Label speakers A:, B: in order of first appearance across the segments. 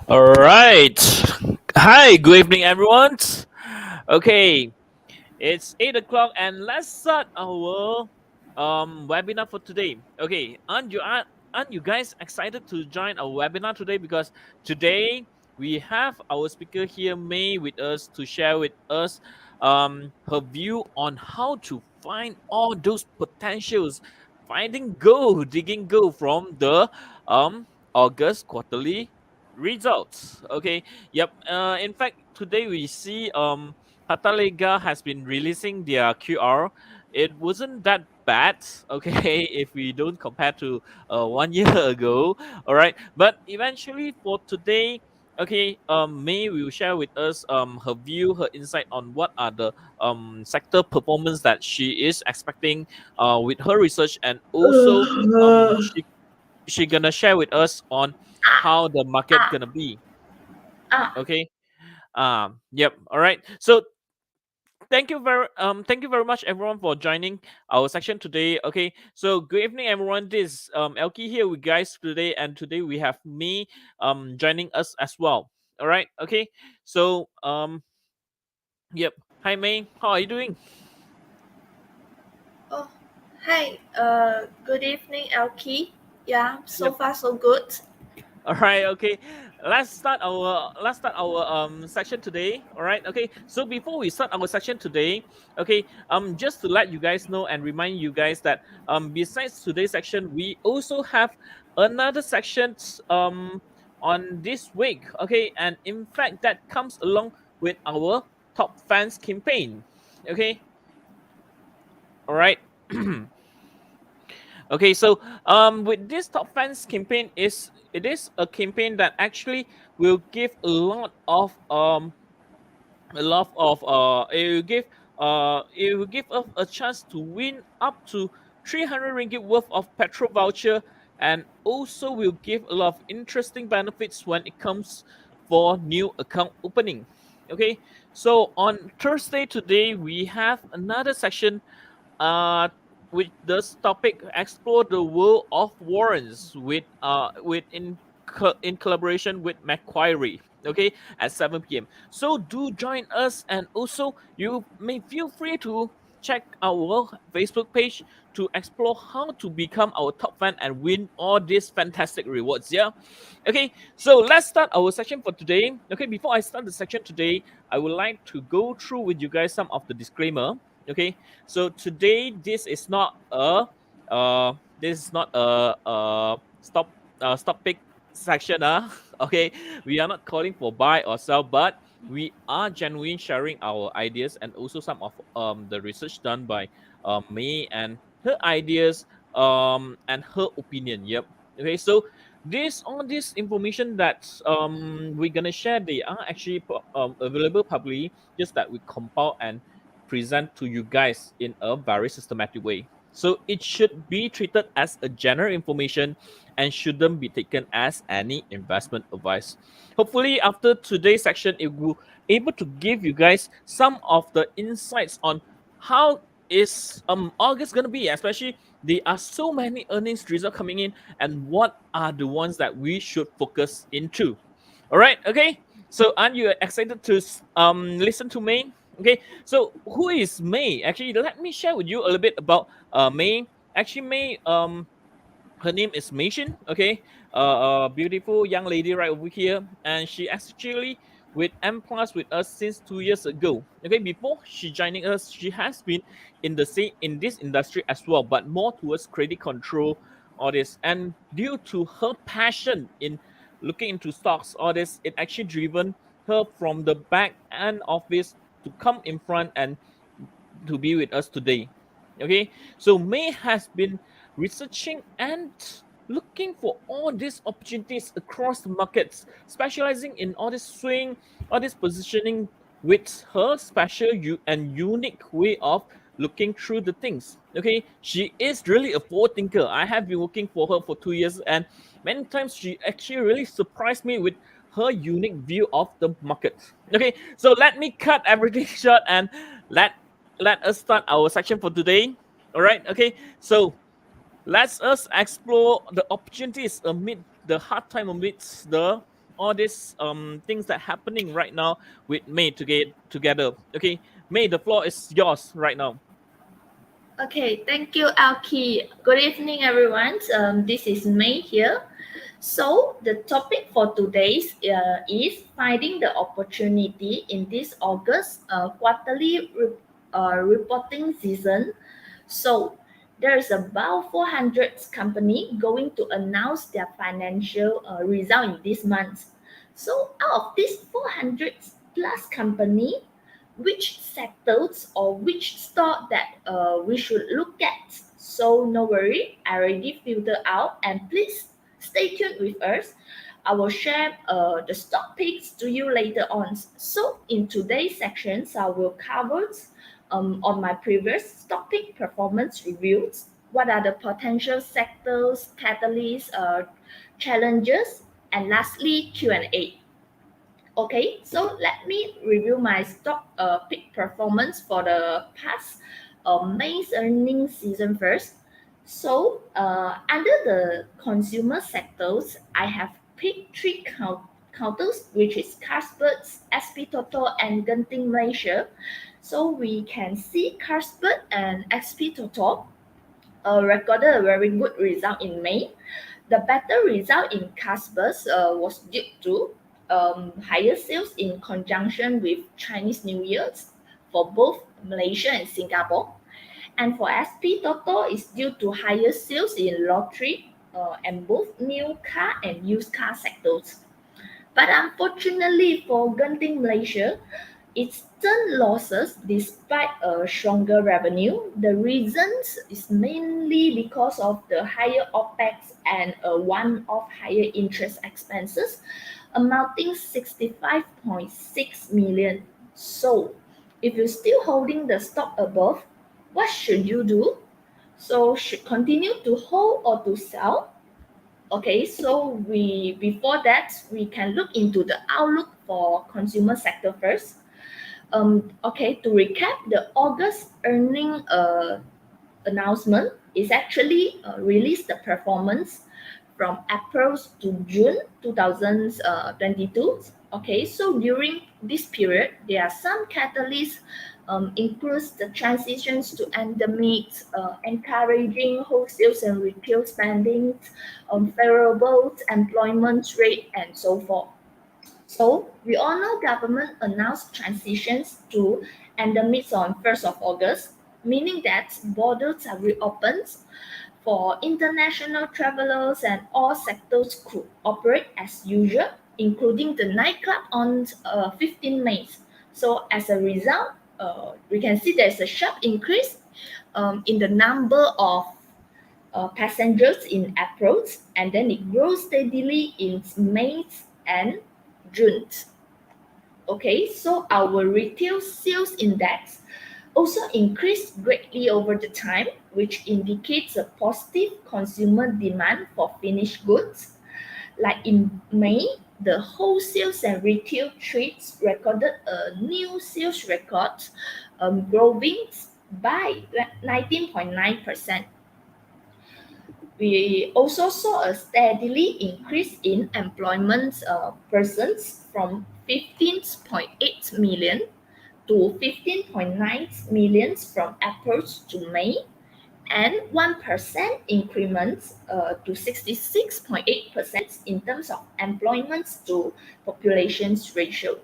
A: All right. Hi, good evening, everyone. Okay, it's 8 o'clock, and let's start our webinar for today. Okay, aren't you guys excited to join our webinar today? Because today we have our speaker here, May, with us to share with us her view on how to find all those potentials, finding gold, digging gold from the August quarterly results. Okay, yep. In fact, today we see Hatalega has been releasing their QR. It wasn't that bad, okay, if we don't compare to 1 year ago. All right, but eventually for today, okay, May will share with us her view, her insight on what are the sector performance that she is expecting with her research, and also she gonna share with us on how the market
B: Ah,
A: gonna be.
B: ah.
A: Okay. Yep. All right. So thank you very much everyone for joining our section today. Okay, so good evening everyone. This Elkie here with guys today, and today we have me joining us as well. All right. Okay, so yep. Hi May, how are you doing?
B: Oh, hi. Good evening, Elkie. Yeah, so
A: Yep.
B: far so good.
A: All right, okay. Let's start our section today. All right, okay. So before we start our section today, okay, just to let you guys know and remind you guys that besides today's section, we also have another section on this week. Okay, and in fact that comes along with our top fans campaign. Okay, all right. Okay, so with this top fans campaign is a campaign that actually will give it will give us a chance to win up to 300 ringgit worth of petrol voucher, and also will give a lot of interesting benefits when it comes for new account opening. Okay, so on Thursday today we have another section with this topic explore the world of warrants in collaboration with Macquarie. Okay, at 7 p.m. So do join us, and also you may feel free to check our Facebook page to explore how to become our top fan and win all these fantastic rewards. Yeah. Okay, so let's start our section for today. Okay, before I start the section today, I would like to go through with you guys some of the disclaimer. Okay, so today this is not a stop pick section. Okay, we are not calling for buy or sell, but we are genuinely sharing our ideas and also some of the research done by May and her ideas and her opinion. Yep. Okay, so this information that we're gonna share, they are actually available publicly, just that we compile and present to you guys in a very systematic way. So it should be treated as a general information and shouldn't be taken as any investment advice. Hopefully, after today's section, it will able to give you guys some of the insights on how is August gonna be, especially there are so many earnings results coming in, and what are the ones that we should focus into. All right, okay. So aren't you excited to listen to me? Okay, so who is May? Actually, let me share with you a little bit about May. Actually, May her name is Meishin. Okay, a beautiful young lady right over here, and she actually with M Plus with us since 2 years ago. Okay, before she joining us, she has been in this industry as well, but more towards credit control, all this. And due to her passion in looking into stocks, all this, it actually driven her from the back end office to come in front and to be with us today. Okay, so May has been researching and looking for all these opportunities across the markets, specializing in all this swing, all this positioning with her special and unique way of looking through the things. Okay, she is really a forward thinker. I have been working for her for 2 years, and many times she actually really surprised me with her unique view of the market. Okay, so let me cut everything short and let let us start our section for today. All right. Okay. So let's us explore the opportunities amid the hard time amidst the all these things that happening right now with May together. Okay, May, the floor is yours right now.
B: Okay, thank you, Alki. Good evening, everyone. This is May here. So the topic for today's is finding the opportunity in this August quarterly reporting season. So there's about 400 company going to announce their financial result in this month. So out of this 400 plus company, which sectors or which stock that we should look at? So no worry, I already filtered out, and please stay tuned with us. I will share the stock picks to you later on. So in today's sections, I will cover on my previous stock pick performance reviews. What are the potential sectors, catalysts, challenges, and lastly Q&A. Okay, so let me review my stock pick performance for the past May's earnings season first. So under the consumer sectors, I have picked three counters, which is Carlsberg, SP Total, and Genting Malaysia. So we can see Carlsberg and SP Total recorded a very good result in May. The better result in Carlsberg was due to higher sales in conjunction with Chinese New Year's for both Malaysia and Singapore. And for SP Toto, is due to higher sales in lottery and both new car and used car sectors. But unfortunately for Genting Malaysia, it turned losses despite a stronger revenue. The reasons is mainly because of the higher OPEX and a one-off higher interest expenses amounting 65.6 million. So, if you're still holding the stock above, what should you do? So, should continue to hold or to sell? Okay, so we before that we can look into the outlook for consumer sector first. Okay, to recap, the August earning announcement is actually released the performance from April to June 2022. Okay, so during this period, there are some catalysts, includes the transitions to endemic, encouraging wholesale and retail spending, favorable employment rate, and so forth. So we all know government announced transitions to endemics on 1st of August, meaning that borders are reopened for international travelers and all sectors could operate as usual, including the nightclub on 15 May. So as a result, we can see there's a sharp increase in the number of passengers in April, and then it grows steadily in May and June. Okay, so our retail sales index also increased greatly over the time, which indicates a positive consumer demand for finished goods. Like in May, the wholesale and retail trades recorded a new sales record, growing by 19.9%. We also saw a steadily increase in employment persons from 15.8 million to 15.9 million from April to May, and 1% increments to 66.8% in terms of employment to populations ratio.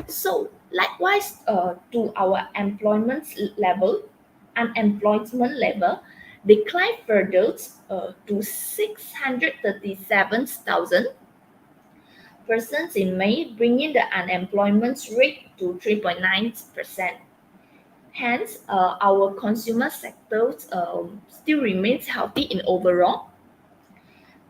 B: So likewise to our unemployment level declined further to 637,000 persons in May, bringing the unemployment rate to 3.9%. Hence, our consumer sector still remains healthy in overall,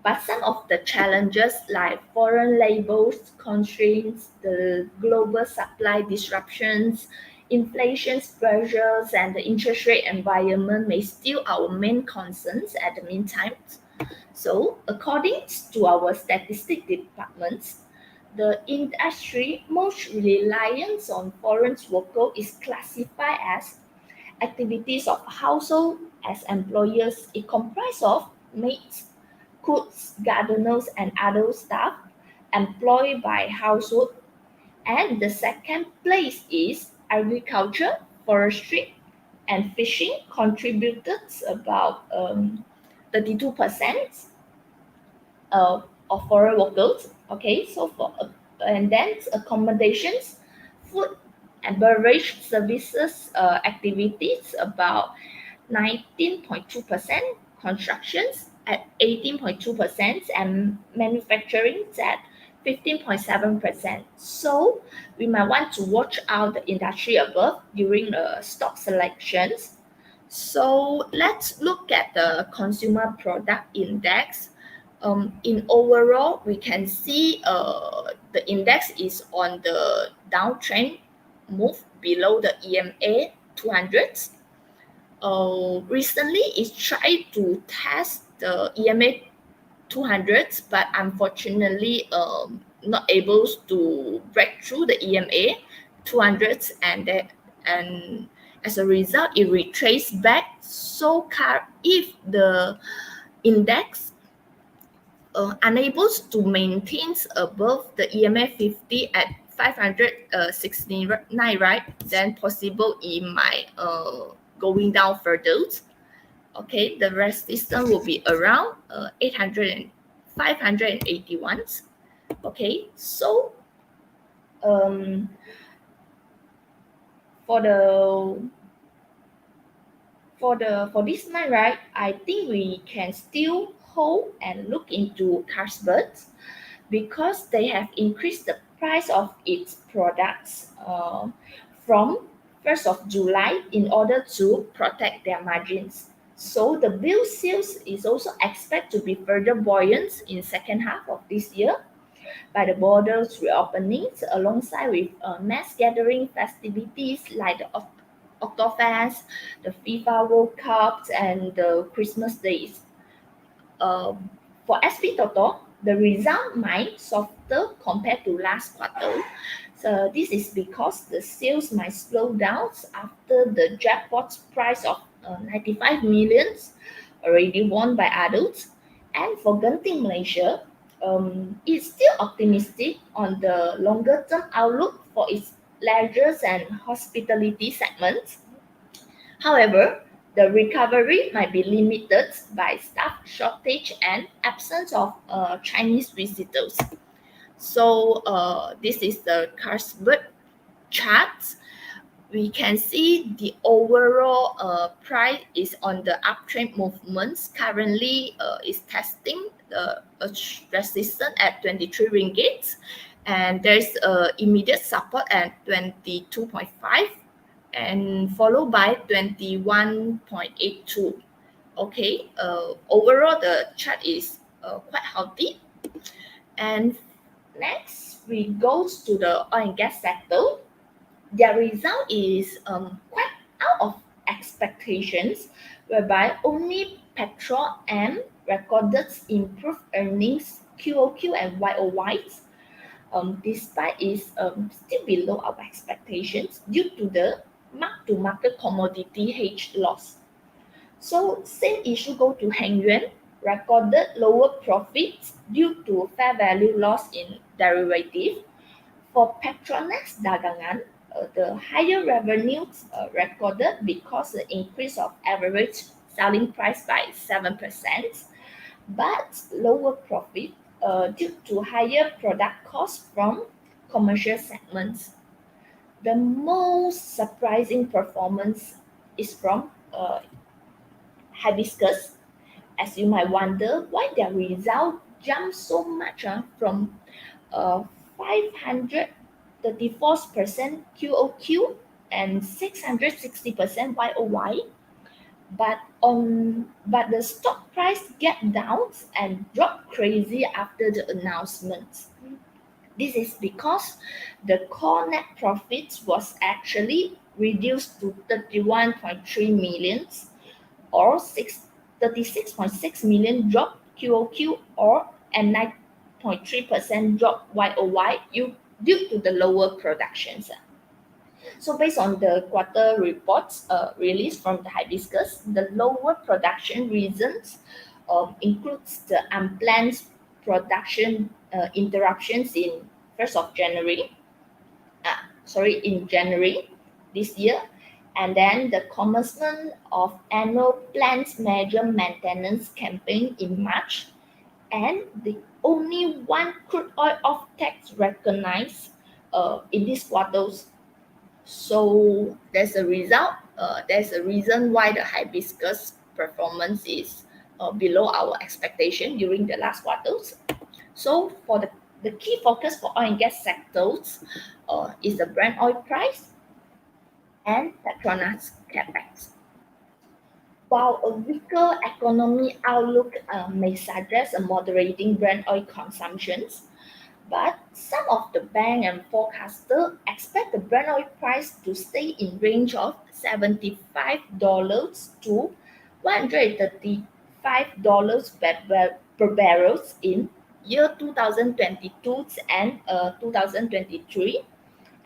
B: but some of the challenges like foreign labels constraints, the global supply disruptions, inflation pressures, and the interest rate environment may still our main concerns at the meantime. So, according to our statistic departments, the industry most reliance on foreign workers is classified as activities of household as employers. It comprises of maids, cooks, gardeners, and other staff, employed by household. And the second place is agriculture, forestry, and fishing contributed about 32% of foreign workers. Okay, so and then accommodations, food and beverage services activities about 19.2%, constructions at 18.2%, and manufacturing at 15.7%. So we might want to watch out the industry above during the stock selections. So let's look at the consumer product index. In overall, we can see the index is on the downtrend move below the EMA 200. Recently, it tried to test the EMA 200, but unfortunately, not able to break through the EMA 200, and as a result, it retraced back. So, if the index unable to maintain above the EMA 50 at 569, right, then possible it might going down further. Okay, the resistance will be around 800 and 581. Okay, so um, for the for this month, right, I think we can still hold and look into Carlsberg because they have increased the price of its products from 1st of July in order to protect their margins. So the bill sales is also expected to be further buoyant in second half of this year by the borders reopenings alongside with mass gathering festivities like the Oktoberfest, the FIFA World Cup, and the Christmas days. Um, for SP Toto, the result might softer compared to last quarter. So this is because the sales might slow down after the jackpot price of 95 millions already won by adults. And for Genting Malaysia, it's still optimistic on the longer term outlook for its leisure and hospitality segments. However, the recovery might be limited by staff shortage and absence of Chinese visitors. So this is the Carlsberg chart. We can see the overall price is on the uptrend movements. Currently, is testing the resistance at 23 ringgit, and there's immediate support at 22.5, and followed by 21.82. Okay, overall the chart is quite healthy. And next, we go to the oil and gas sector. Their result is quite out of expectations, whereby only Petron M recorded improved earnings QOQ and YOY, despite is still below our expectations due to the mark-to-market commodity hedge loss. So same issue go to Heng Yuan, recorded lower profits due to fair value loss in derivative. For Petronas Dagangan, the higher revenues recorded because the increase of average selling price by 7%, but lower profit due to higher product costs from commercial segments. The most surprising performance is from Hibiscus, as you might wonder why their result jumped so much from 534% QOQ and 660% YOY. But the stock price get down and dropped crazy after the announcement. This is because the core net profits was actually reduced to 31.3 million or 36.6 million drop QOQ or and 9.3% drop YOY due to the lower productions. So based on the quarter reports released from the Hibiscus, the lower production reasons includes the unplanned production interruptions in 1st of January, in January this year, and then the commencement of annual plant major maintenance campaign in March, and the only one crude oil off tax recognized in these quarters. So there's a result. There's a reason why the hibiscus performance is below our expectation during the last quarters. So for the key focus for oil and gas sectors is the Brent oil price and Petronas capex. While a weaker economy outlook may suggest a moderating Brent oil consumptions, but some of the bank and forecaster expect the Brent oil price to stay in range of $75 to $135 per barrel in year 2022 and 2023,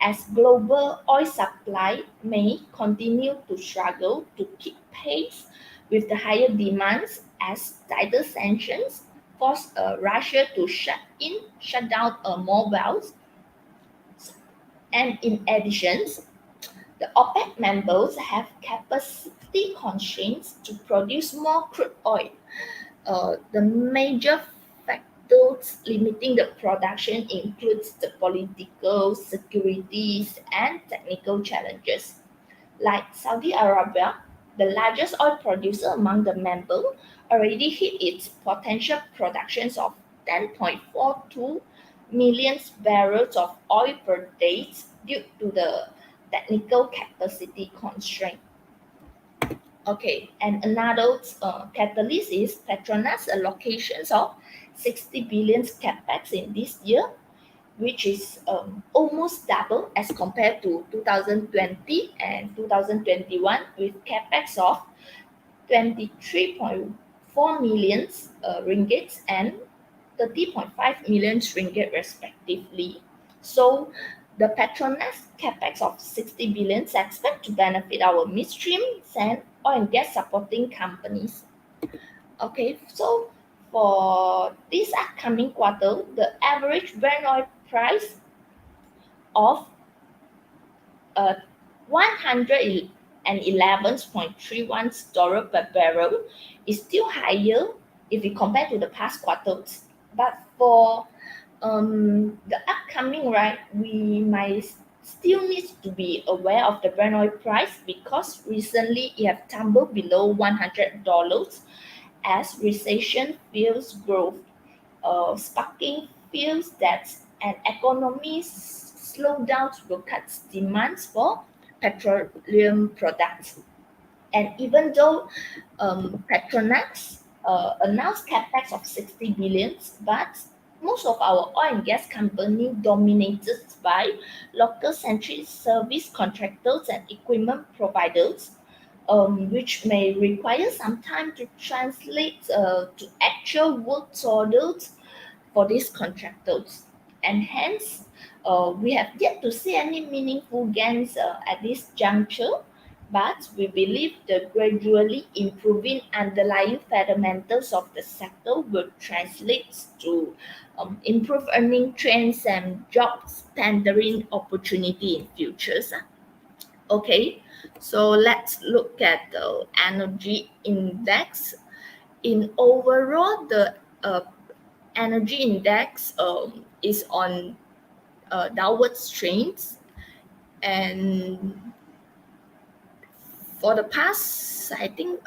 B: as global oil supply may continue to struggle to keep pace with the higher demands as tighter sanctions force Russia to shut down more wells. And in addition, the OPEC members have capacity constraints to produce more crude oil. The major factors limiting the production includes the political, securities, and technical challenges. Like Saudi Arabia, the largest oil producer among the members, already hit its potential productions of 10.42 million barrels of oil per day due to the technical capacity constraint. Okay, and another catalyst is Petronas allocations of 60 billion capex in this year, which is almost double as compared to 2020 and 2021, with capex of 23.4 million ringgit and 30.5 million ringgit respectively. So the Petronas capex of 60 billion is expected to benefit our midstream and oil and gas supporting companies. Okay, so for this upcoming quarter, the average Brent oil price of 111.31 dollar per barrel is still higher if we compare to the past quarters. But for the upcoming, right, we might still need to be aware of the Brent oil price because recently it have tumbled below $100 as recession fears growth, sparking fears that an economy slowdown will cut demands for petroleum products. And even though Petronas announced capex of 60 billion, but most of our oil and gas company dominated by local centric service contractors and equipment providers, which may require some time to translate to actual work orders for these contractors. And hence, we have yet to see any meaningful gains at this juncture, but we believe the gradually improving underlying fundamentals of the sector will translate to improved earning trends and job tendering opportunity in futures. Okay, so let's look at the energy index. In overall, the energy index is on downward trends, and for the past, I think,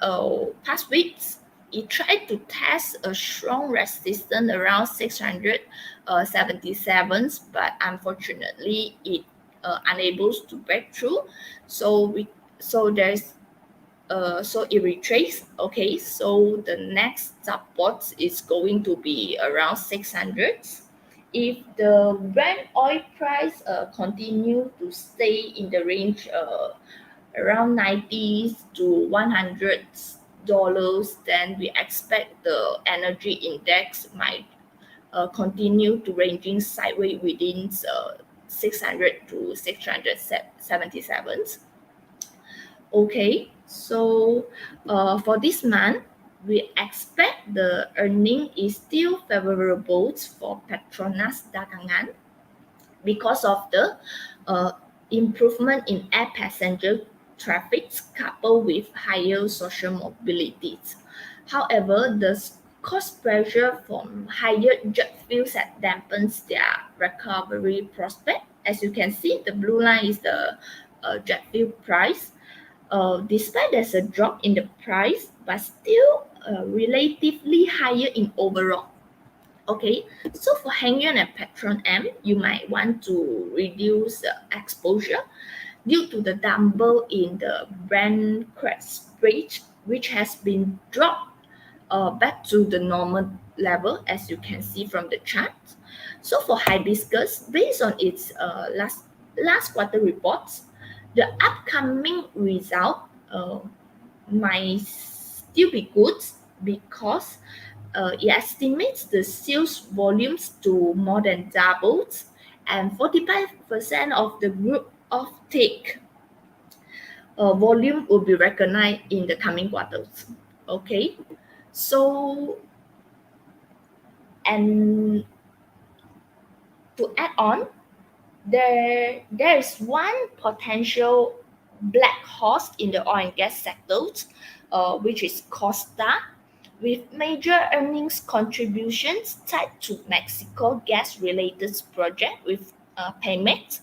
B: past weeks, it tried to test a strong resistance around 677, but unfortunately, it unable to break through. So there's so it retraced. Okay, so the next support is going to be around 600. If the Brent oil price continue to stay in the range around 90 to $100, then we expect the energy index might continue to ranging sideways within 600 to 677. Okay, so for this month, we expect the earning is still favorable for Petronas dagangan because of the uh, improvement in air passenger traffic coupled with higher social mobility. However, the cost pressure from higher jet fuels that dampens their recovery prospect. As you can see, the blue line is the jet fuel price. Despite there's a drop in the price, but still relatively higher in overall. Okay, so for Hang-Yuan and Petron M, you might want to reduce the exposure due to the dumbbell in the Brent crash rate, which has been dropped back to the normal level, as you can see from the chart. So for Hibiscus, based on its last quarter reports, the upcoming result might still be good because it estimates the sales volumes to more than doubled, and 45% of the group of take volume will be recognized in the coming quarters. Okay, so and to add on, there is one potential black horse in the oil and gas sector, which is KOSTA, with major earnings contributions tied to Mexico gas-related project with Pemex.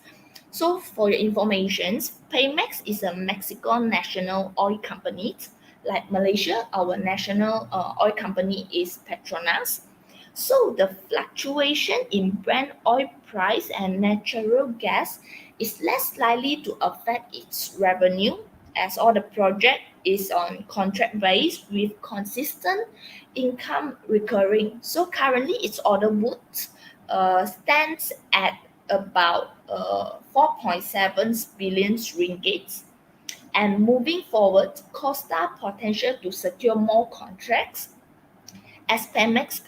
B: So for your information, Pemex is a Mexican national oil company. Like Malaysia, our national oil company is Petronas. So the fluctuation in Brent oil price and natural gas is less likely to affect its revenue as all the project is on contract base with consistent income recurring. So currently its order book stands at about 4.7 billion ringgit. And moving forward, Costa potential to secure more contracts as Pemex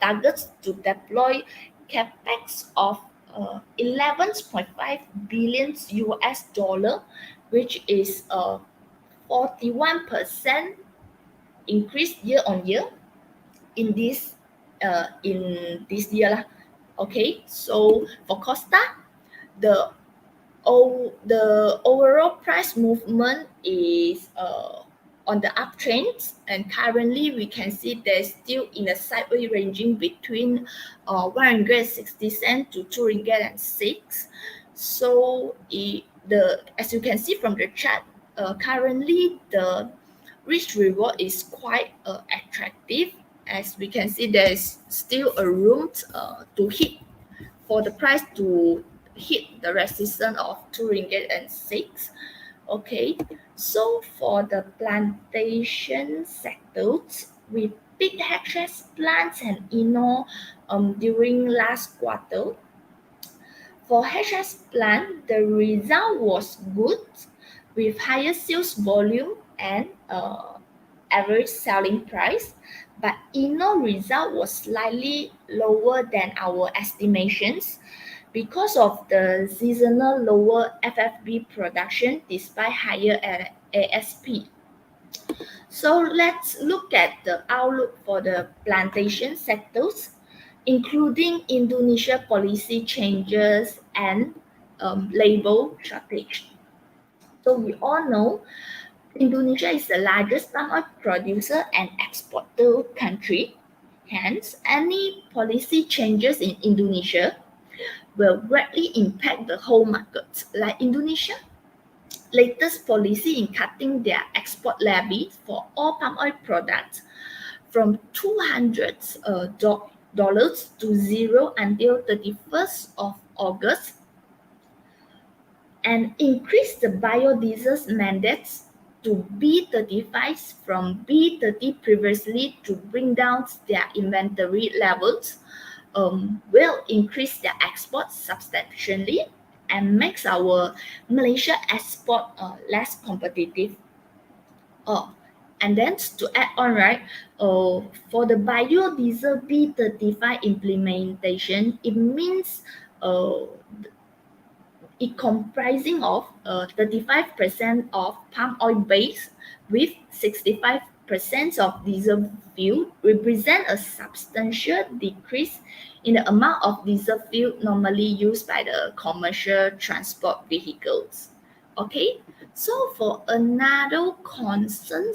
B: targets to deploy capex of 11.5 billion US dollar, which is a 41% increase year on year in this year lah. Okay, so for Costa, the the overall price movement is on the uptrend, and currently we can see there's still in a sideways ranging between 160 cents to 2 ringgit and 6. So as you can see from the chart, currently the risk reward is quite attractive. As we can see, there is still a room to hit for the price to hit the resistance of 2 ringgit and 6. Okay, so for the plantation sectors, we picked HS plants and during last quarter. For HS plant, the result was good with higher sales volume and average selling price, but result was slightly lower than our estimations because of the seasonal lower FFB production despite higher ASP. So let's look at the outlook for the plantation sectors, including Indonesia policy changes and labor shortage. So we all know Indonesia is the largest palm oil producer and exporter country. Hence, any policy changes in Indonesia will greatly impact the whole market. Like Indonesia, latest policy in cutting their export levy for all palm oil products from $200 to zero until 31st of August, and increase the biodiesel mandates to B35 from B30 previously to bring down their inventory levels, will increase their exports substantially and makes our Malaysia export less competitive. And then to add on, right, for the biodiesel B35 implementation, it means it comprising of 35% of palm oil base with 65% percent of diesel fuel represent a substantial decrease in the amount of diesel fuel normally used by the commercial transport vehicles. Okay, so for another concern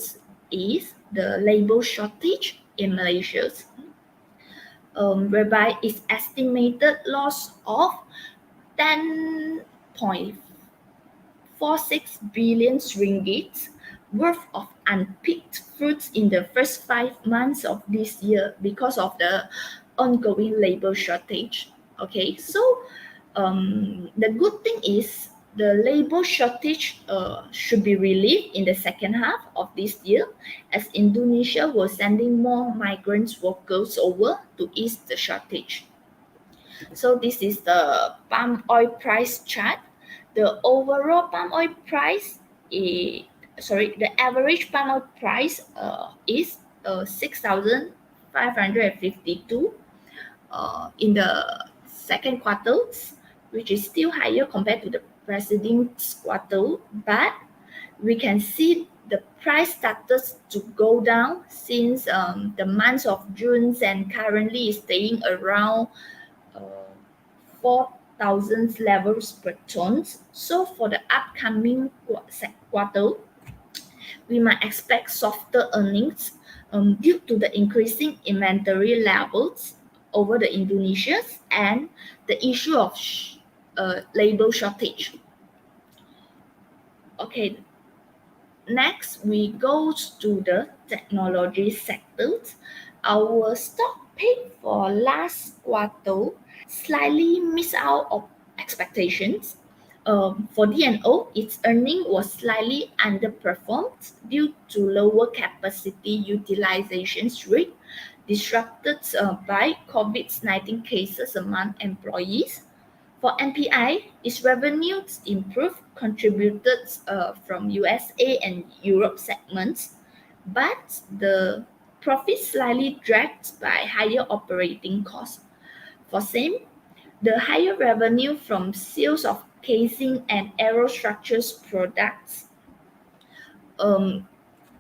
B: is the labor shortage in Malaysia, whereby it's estimated loss of 10.46 billion ringgit worth of unpicked fruits in the first 5 months of this year because of the ongoing labor shortage. Okay, so the good thing is the labor shortage should be relieved in the second half of this year, as Indonesia was sending more migrant workers over to ease the shortage. So this is the palm oil price chart. The overall palm oil price is, the average palm oil price is 6,552 in the second quarter, which is still higher compared to the preceding quarter, but we can see the price started to go down since the months of June, and currently is staying around 4,000 levels per ton. So for the upcoming quarter, we might expect softer earnings due to the increasing inventory levels over the Indonesians and the issue of labor shortage. Okay, next we go to the technology sectors. Our stock pick for last quarter slightly missed out of expectations. For D&O, its earning was slightly underperformed due to lower capacity utilization rate disrupted by COVID-19 cases among employees. For NPI, its revenues improved, contributed from USA and Europe segments, but the profit slightly dragged by higher operating costs. For SAME, the higher revenue from sales of casing and aerostructures products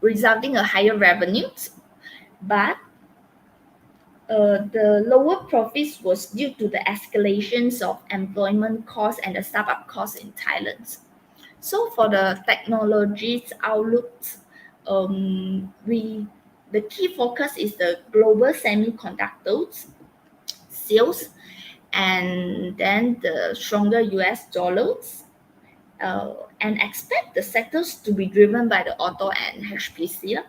B: resulting in higher revenues, but the lower profits was due to the escalations of employment costs and the startup costs in Thailand. So for the technologies outlook, the key focus is the global semiconductors sales, and then the stronger US dollars, and expect the sectors to be driven by the auto and HPC.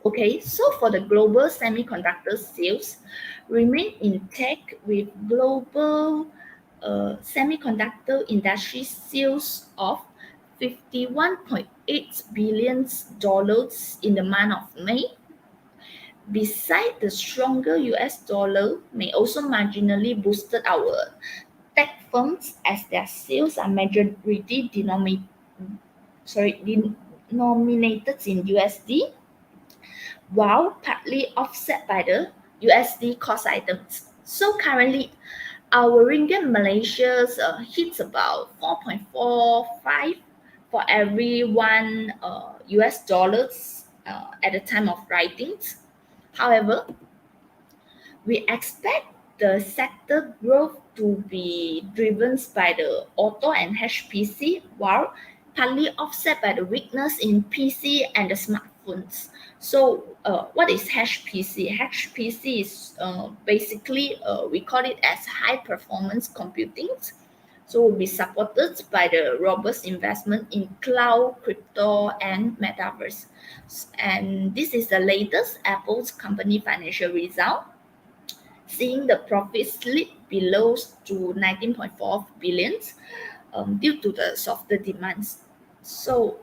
B: Okay, so for the global semiconductor sales, remain intact with global semiconductor industry sales of $51.8 billion in the month of May. Besides, the stronger US dollar may also marginally boosted our tech firms as their sales are majority denominated in USD, while partly offset by the USD cost items. So currently, our ringgit Malaysia hits about 4.45 for every one US dollars at the time of writings. However, we expect the sector growth to be driven by the auto and HPC, while partly offset by the weakness in PC and the smartphones. So, what is HPC? HPC is basically, we call it as high performance computing. So, will be supported by the robust investment in cloud, crypto, and metaverse. And this is the latest Apple's company financial result, seeing the profit slip below to 19.4 billion due to the softer demands. So,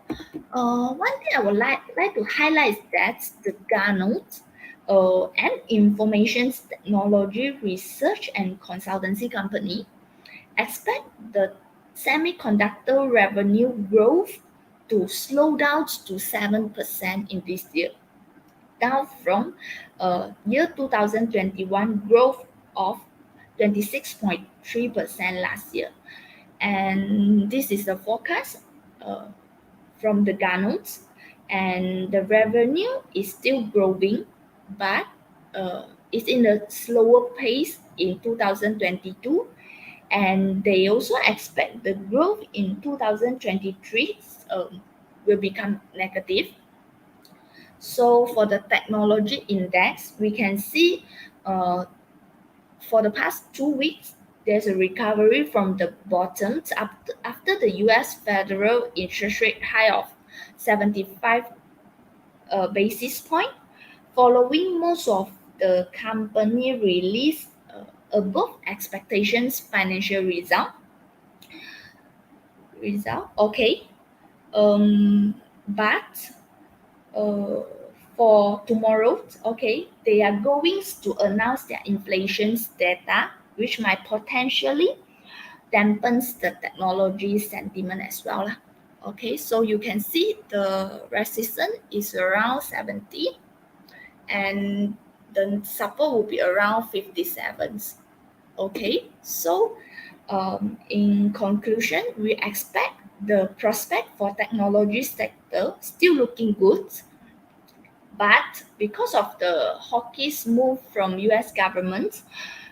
B: one thing I would like to highlight is that the Garnet and information technology research and consultancy company expect the semiconductor revenue growth to slow down to 7% in this year, down from year 2021 growth of 26.3% last year. And this is the forecast from the Garnet. and the revenue is still growing, but it's in a slower pace in 2022, and they also expect the growth in 2023 will become negative. So for the technology index, we can see uh, for the past 2 weeks, there's a recovery from the bottoms after the US federal interest rate high of 75 basis point, following most of the company release above expectations financial result. Okay. But uh, for tomorrow, okay, they are going to announce their inflation's data, which might potentially dampens the technology sentiment as well lah. Okay, so you can see the resistance is around 70, and the support will be around 57. Okay, so in conclusion, we expect the prospect for technology sector still looking good, but because of the hawkish move from US government,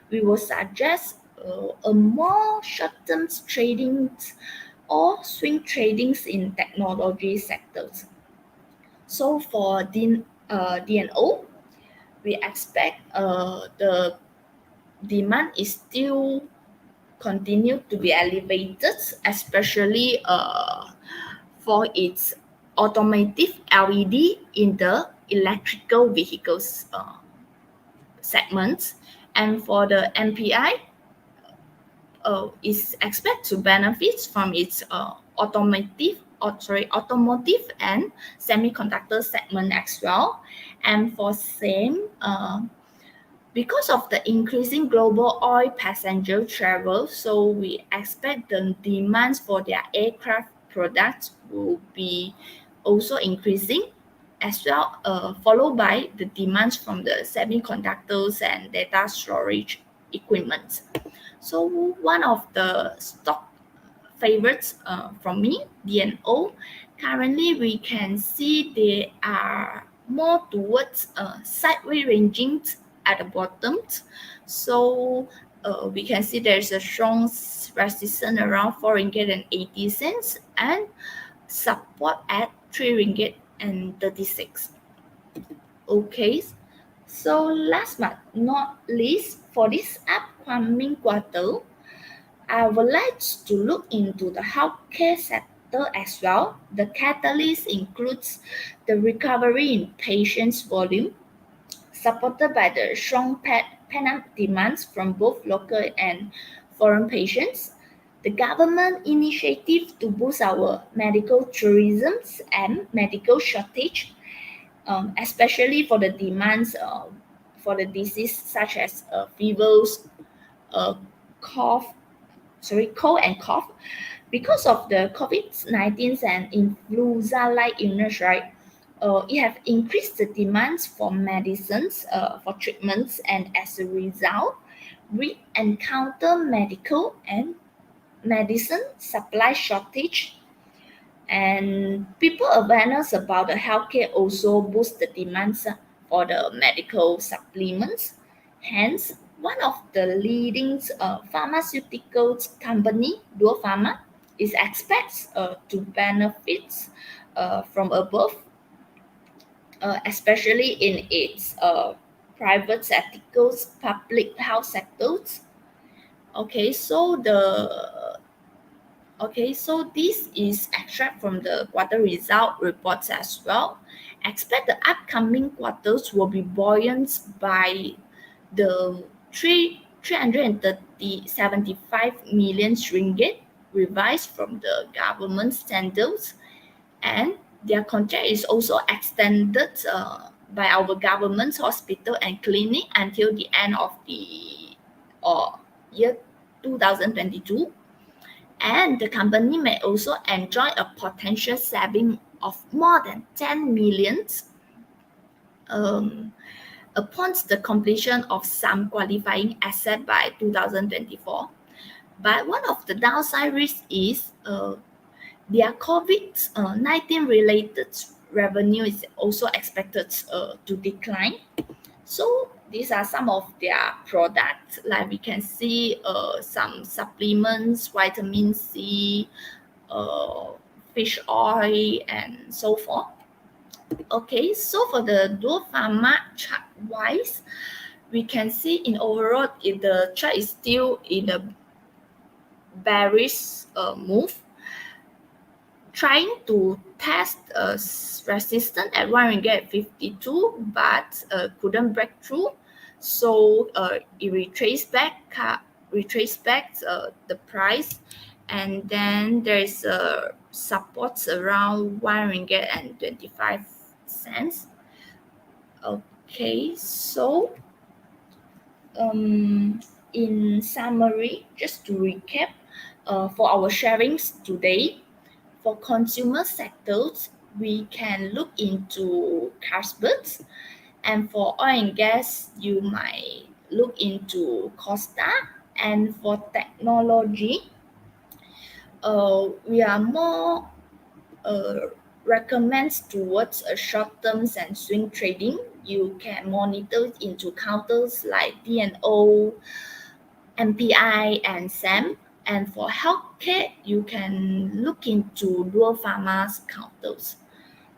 B: we will suggest a more short-term trading or swing tradings in technology sectors. So for DNO, we expect the demand is still continue to be elevated, especially for its automotive LED in the electrical vehicles segments. And for the MPI, is expected to benefit from its automotive and semiconductor segment as well. And for same, because of the increasing global oil passenger travel, so we expect the demands for their aircraft products will be also increasing as well, followed by the demands from the semiconductors and data storage equipment. So one of the stock favorites from me, DNO, currently we can see they are more towards sideways ranging at the bottom. So we can see there's a strong resistance around 4 ringgit and 80 cents and support at 3 ringgit and 36. Okay, so last but not least, for this upcoming quarter, I would like to look into the healthcare sector as well. The catalyst includes the recovery in patients volume, supported by the strong pent-up demands from both local and foreign patients, the government initiative to boost our medical tourism and medical shortage, especially for the demands for the disease such as fevers, uh, cough, cold and cough. Because of the COVID-19 and influenza-like illness, right? It have increased the demands for medicines, for treatments, and as a result, we encounter medical and medicine supply shortage, and people awareness about the healthcare also boost the demands for the medical supplements. Hence, one of the leading pharmaceuticals company, Duo Pharma, is expects to benefit from above, especially in its private sectors, public health sectors. Okay, so this is extract from the quarter result reports as well. Expect the upcoming quarters will be buoyant by the 375 million ringgit revised from the government standards, and their contract is also extended by our government's hospital and clinic until the end of the year 2022, and the company may also enjoy a potential saving of more than 10 million um, upon the completion of some qualifying asset by 2024. But one of the downside risks is their COVID-19 related revenue is also expected to decline. So these are some of their products. Like we can see some supplements, vitamin C, uh, fish oil, and so forth. Okay, so for the dual pharma chart wise, we can see in overall if the chart is still in a bearish move, trying to test resistance at 152, but couldn't break through. So it retraced back the price, and then there is supports around 1 ringgit and 25 cents. Okay, so in summary, just to recap, for our sharings today, for consumer sectors, we can look into Carlsberg, and for oil and gas, you might look into KOSTA, and for technology, we are more uh, recommends towards a short terms and swing trading. You can monitor into counters like DNO, MPI, and SAM. And for healthcare, you can look into dual pharma's counters.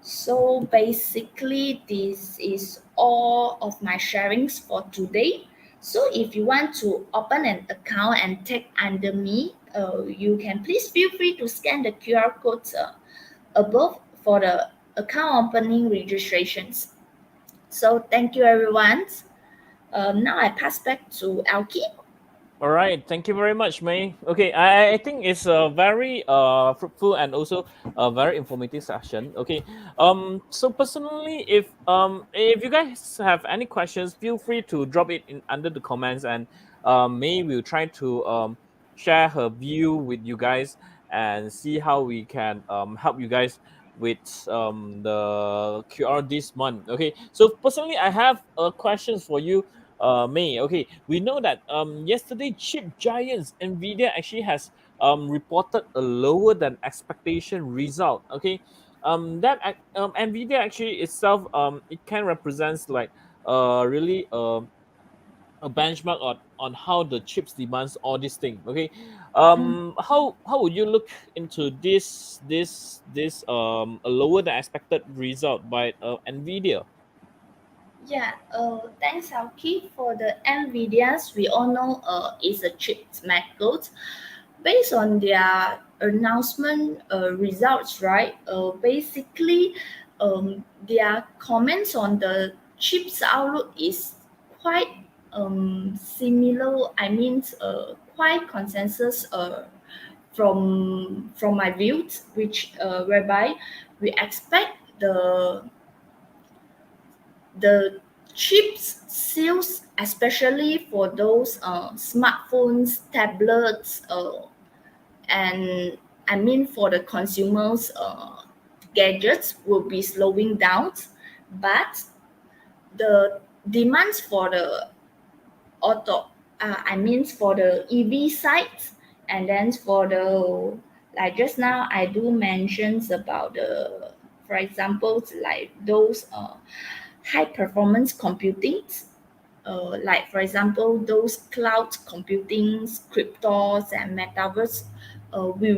B: So basically, this is all of my sharings for today. So if you want to open an account and take under me, you can please feel free to scan the QR codes above for the account opening registrations. So thank you, everyone. Now I pass back to Alki.
A: All right, thank you very much, May. Okay, I think it's a very fruitful and also a very informative session. Okay, so personally, if you guys have any questions, feel free to drop it in under the comments, and May will try to share her view with you guys and see how we can help you guys with the QR this month. Okay, so personally, I have questions for you, May. Okay, we know that yesterday chip giants Nvidia actually has reported a lower than expectation result. Okay, Nvidia actually itself it can represents like really a benchmark on how the chips demands all this thing. Okay,
B: Mm,
A: how would you look into this a lower than expected result by Nvidia?
B: yeah, thanks, Alki. For the NVIDIAs, we all know is a chip maker. Based on their announcement results, right? Basically, their comments on the chips outlook is quite similar. I mean, quite consensus from my views, which whereby we expect the chips sales, especially for those smartphones, tablets, and I mean for the consumers gadgets will be slowing down, but the demands for the auto I mean for the EV sites, and then for the, like just now I do mentions about the, for example, like those high performance computing, like for example those cloud computing, cryptos, and metaverse,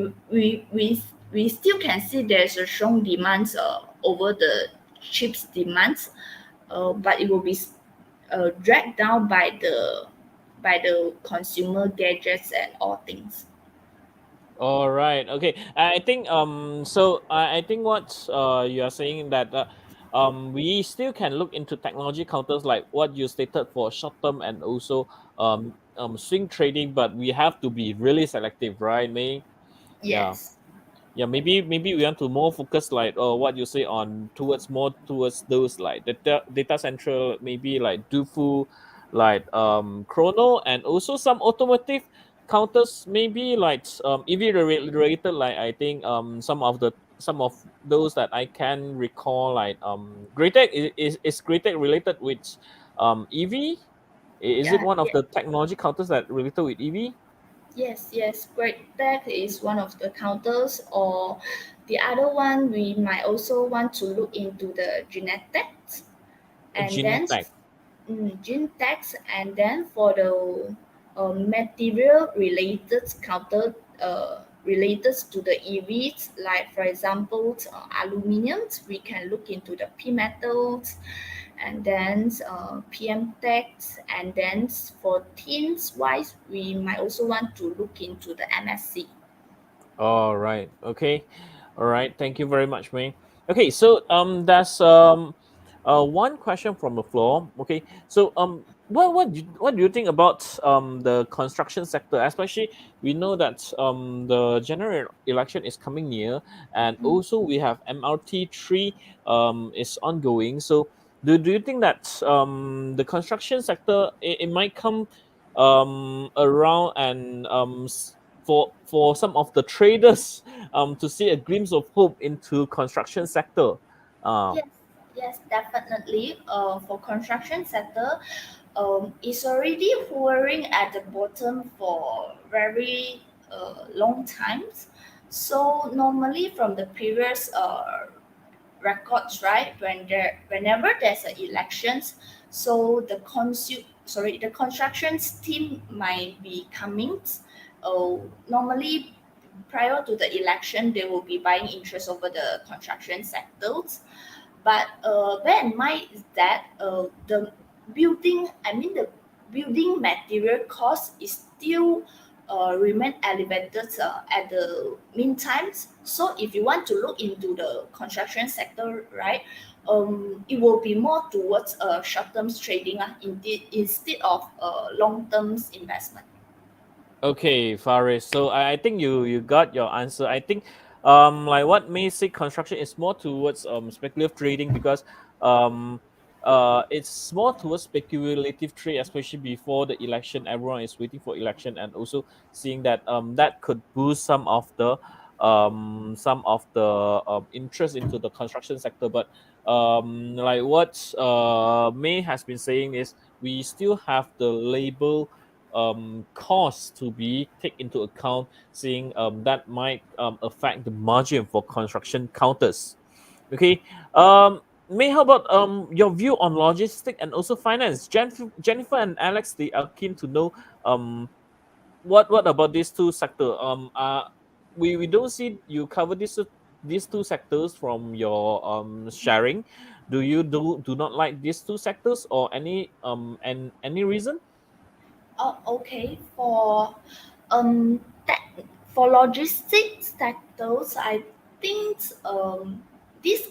B: we still can see there's a strong demand over the chips demands, but it will be dragged down by the consumer gadgets and all things.
A: All right. Okay. I think so I think what you are saying that we still can look into technology counters like what you stated for short term and also swing trading, but we have to be really selective, right, May? Yeah.
B: Yes.
A: Yeah, maybe we want to more focus like what you say on towards more towards those like data central, maybe like Dufu, like Chrono, and also some automotive counters, maybe like EV related, like I think some of those that I can recall, like Greatech is Greatech related with EV. Is it
B: Yeah.
A: one of
B: Yeah.
A: the technology counters that related with EV?
B: Yes. Yes. Great. That is one of the counters, or The other one, we might also want to look into the genetics, and then
A: Genetech.
B: gene tags, and then for the material related counter related to the EVs, like for example aluminium, we can look into the P metals, and then PM tags, and then for tins wise, we might also want to look into the MSC.
A: All right. Okay. All right. Thank you very much, May. Okay. So there's one question from the floor. Okay. So what do you think about the construction sector? Especially we know that the general election is coming near, and
B: Mm.
A: also we have MRT 3 is ongoing. So do you think that the construction sector, it might come around and for some of the traders to see a glimpse of hope into construction sector.
B: Yes, yes, definitely. For construction sector, it's already hovering at the bottom for very long times. So normally from the previous records, right? Whenever there's a elections, so the constructions team might be coming. Normally prior to the election, they will be buying interest over the construction sectors. But bear in mind is that the building material cost is still remain elevated at the meantime. So if you want to look into the construction sector, right, it will be more towards short term trading instead of long term investment.
A: Okay, Faris. So I think you got your answer. I think like what may say construction is more towards speculative trading because um it's more towards speculative trade, especially before the election. Everyone is waiting for election and also seeing that that could boost some of the interest into the construction sector. But like what May has been saying is we still have the label costs to be take into account, seeing that might affect the margin for construction counters. Okay. May, how about your view on logistic and also finance? Jennifer and Alex, they are keen to know what about these two sector. We don't see you cover these two sectors from your sharing. Do you do not like these two sectors or any reason?
B: Oh, okay. Um for logistics sectors, I think this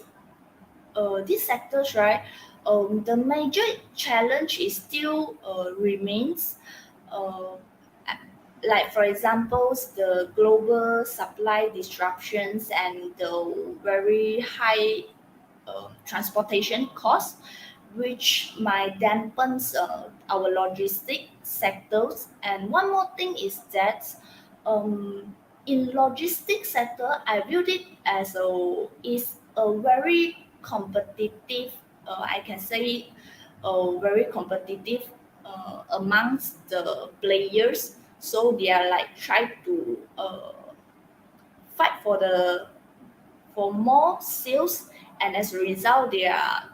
B: these sectors, right, the major challenge is still remains, uh, like for example, the global supply disruptions and the very high transportation costs, which might dampen our logistic sectors. And one more thing is that in logistics sector, I viewed it as a very competitive. I can say very competitive amongst the players. So they are like trying to fight for more sales, and as a result, they are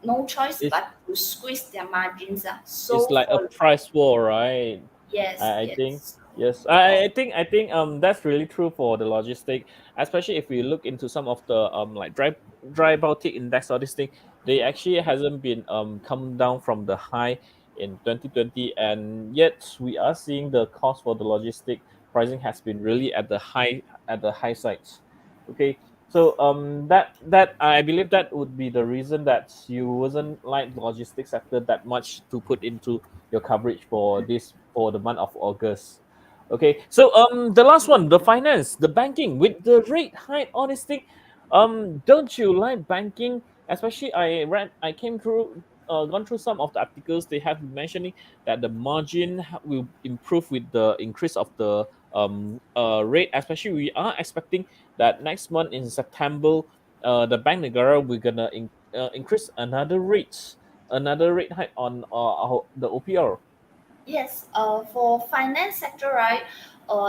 B: no choice but to squeeze their margins.
A: It's
B: So
A: like a
B: for
A: price war, right?
B: yes,
A: I think
B: yes,
A: yes.
B: for
A: I think that's really true for the logistic, especially if we look into some of the like dry Baltic index or this thing, they actually hasn't been come down from the high in 2020, and yet we are seeing the cost for the logistic pricing has been really at the high sides. Okay. So that I believe that would be the reason that you wasn't like logistics sector that much to put into your coverage for this for the month of August. Okay, so the last one, the finance, the banking with the rate hike, all this thing. Don't you like banking? Especially I came through gone through some of the articles. They have been mentioning that the margin will improve with the increase of the rate. Especially we are expecting that next month in September, the Bank Negara we're gonna increase another rate hike on the OPR.
B: Yes, for finance sector, right?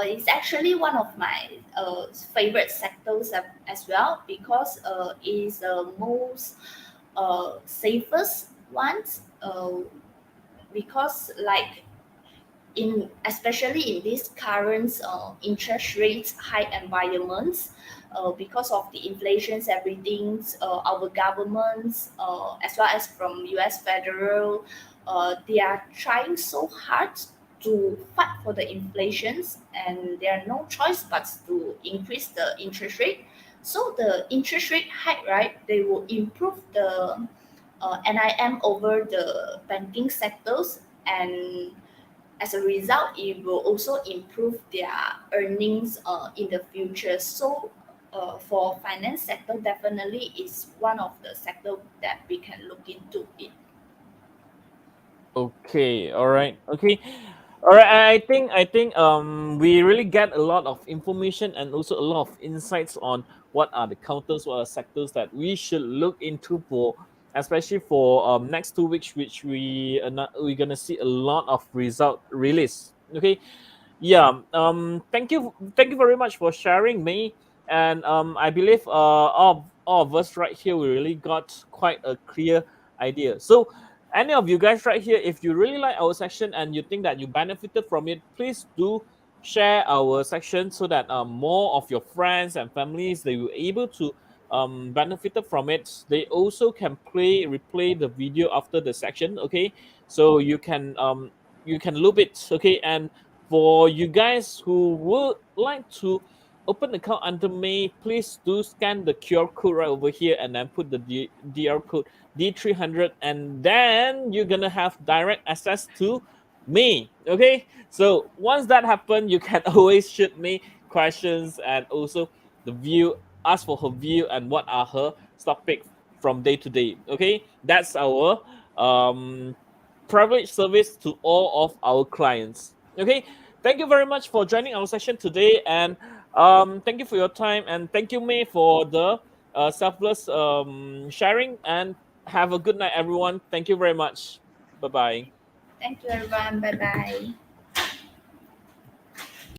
B: It's actually one of my favorite sectors as well because it's the most safest ones. Because like in especially in this current interest rates high environments, because of the inflations everything, our governments as well as from US federal, they are trying so hard to fight for the inflations, and there are no choice but to increase the interest rate. So the interest rate hike, right, they will improve the NIM over the banking sectors, and as a result, it will also improve their earnings in the future. So, for finance sector, definitely is one of the sector that we can look into it.
A: Okay, all right. Okay. All right. I think we really get a lot of information and also a lot of insights on what are the counters or sectors that we should look into for, especially for next 2 weeks, which we're gonna see a lot of result release. Okay. Yeah. Thank you very much for sharing, me. And I believe all of us right here we really got quite a clear idea. So any of you guys right here, if you really like our section and you think that you benefited from it, please do share our section so that more of your friends and families they will able to benefited from it. They also can replay the video after the section. Okay, so you can loop it. Okay, and for you guys who would like to open account under May, please do scan the QR code right over here and then put the DR code D300, and then you're gonna have direct access to me. Okay, so once that happens, you can always shoot me questions and also the view, ask for her view and what are her stock pick from day to day. Okay, that's our um privilege service to all of our clients. Okay, thank you very much for joining our session today, and thank you for your time, and thank you, May, for the selfless sharing. And have a good night, everyone. Thank you very much. Bye bye.
B: Thank you, everyone. Bye bye.